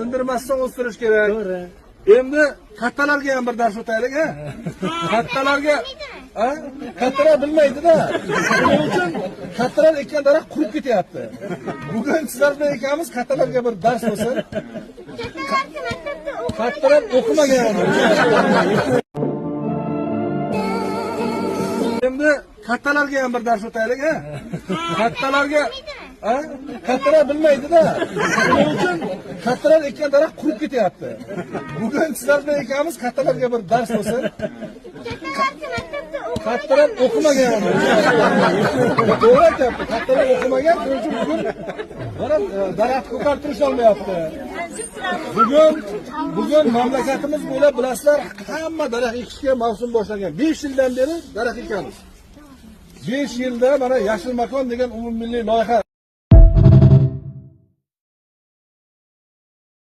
Sindirmasdan o'stirish kerak. To'g'ri. Endi kattalarga ham bir dars o'taylik, ha? Kattalarga, ha? Kattalar bilmaydi-da. Shuning uchun kattalar ekkan daraxt qurib ketyapti. Bugun sizlar bilan ekanmiz, kattalarga bir dars bo'lsin. Kattalar o'qimagan. Endi kattalarga ham bir dars o'taylik, ha? Kattalarga, ha? Kattalar bilmaydi-da. Shuning uchun kattalar ekkan daraxt qurib ketyapti. Bugun sizlar bilan ekanmiz, kattalarga bir dars bo'lsin. Kattalar o'qimagan. To'g'ri aytyapti. Kattalar o'qimagan, shuning uchun bugun mana daraxt ko'kartirish olmayapti. Bugun mamlakatimiz bo'ylab bilasizlar, hamma daraxt ekishga mavsum boshlangan. 5 yildan beri daraxt ekamiz. 5 yilda mana Yashil makon degan umummilliy loyiha